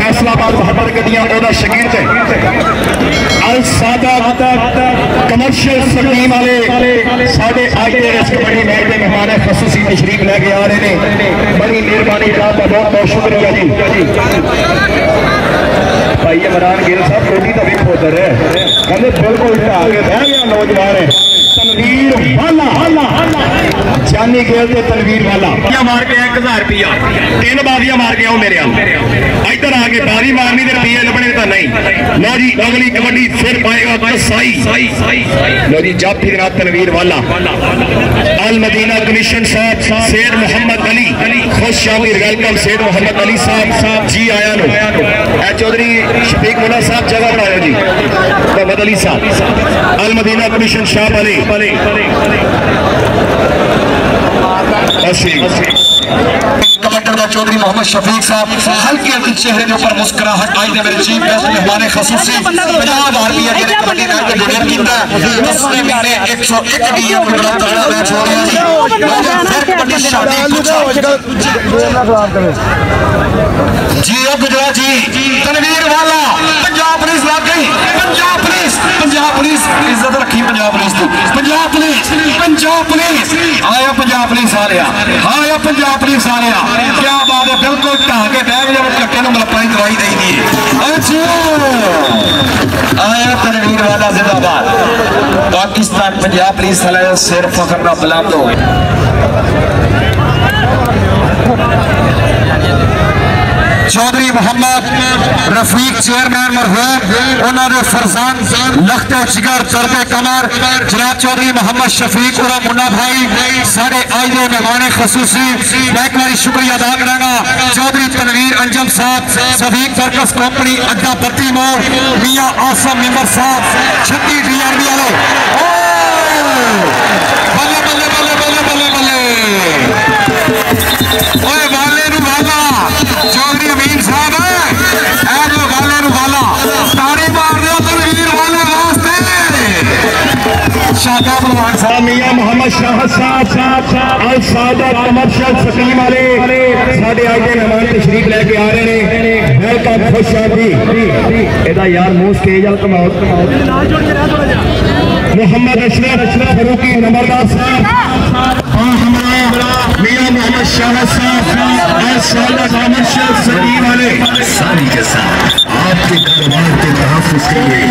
फैसलाबाद 72 गड्डियां ओदा शकीर थे अल सादा कमर्शियल स्कीम वाले साढ़े आज के इस कबड्डी मैच के मेहमान खसूसी तशरीफ लैके आ रहे हैं। बड़ी मेहरबानी जनाब का बहुत बहुत शुक्रिया जी। भाई इमरान गिल साहब रोटी तो भी उधर है कहते बिल्कुल आगे बह गया नौजवान है तनवीर वाला जानी खेल से तनवीर वाला मार के 1000 रुपया 3 बाजियां मार के आओ मेरे इधर आके बाजी मारनी तो रुपये लबने तो नहीं। लो जी अगली कबड्डी फिर पाएगा कसाई लो जी जाफी जनाब तनवीर वाला अल मदीना कमीशन साहब सैयद मोहम्मद अली खुश शामिल वेलकम सैयद मोहम्मद अली साहब जी आया नो चौधरी शफीक मुला साहब जगह बनाया जी Mohammad Ali Sahab Al Madina commission Shah Ali commander का चौधरी मोहम्मद शफीक साहब हल्के हल्के चेहरे के ऊपर मुस्कुराहट आई है मेरे चीफ गेस्ट मेहमान खसूसी 50,000 रुपया जेरे कबड्डी मैच में डोनेट कीता पिछले महीने 101 डीएम बड़ा तगड़ा मैच हो गया जी फिर कबड्डी शादी जी ओ गुजरात जी तनवीर वाला पंजाब पुलिस लग गई पंजाब पुलिस इज्जत रखी पंजाब पुलिस आया पंजाब पुलिस आ रहा आया पंजाब पुलिस आ रहा क्या बात है बिल्कुल ढाह के बैग जब कट्टे मलपाई दवाई दी दी अच्छा आया तनवीर वाला जिंदाबाद पाकिस्तान पंजाब पुलिस वाला सिर फखर का बुलंद हो चौधरी मोहम्मद रफीक चेयरमैन मरहूम उन्होंने फरजान लखते जिगर दर्दे कमर जनाब चौधरी मोहम्मद शफीक और मुन्ना भाई साढ़े आज मेहमान खसूसी मैं एक बार शुक्रिया अदा करांगा चौधरी तनवीर अंजम साहब सफीक सर्कस कंपनी अड्डा बत्ती मोड़ मियां आसम मेंबर साहब 36 DRB वाले बल्ले बल्ले बल्ले बल्ले बल्ले बल्ले ओए वाले नु वाला चौधरी अमीन साहब वाला ताड़ी मार दो तनवीर वाले वास्ते शादा भगवान साहब मियां मोहम्मद शाह साहब अल सादा कमर्शियल स्कीम वाले साढ़े आज के मेहमान तशरीफ लेके आ रहे हैं वेलकम खुश शादी एदा यार मुंह स्टेज वाल कमाओ मोहम्मद अशरफ फरूकी नंबरदार साहब मियां मोहम्मद शाह साहब कमर्शियल स्कीम वाले सारी के साथ आपके कारोबार के तहफ़्फ़ुज़ के लिए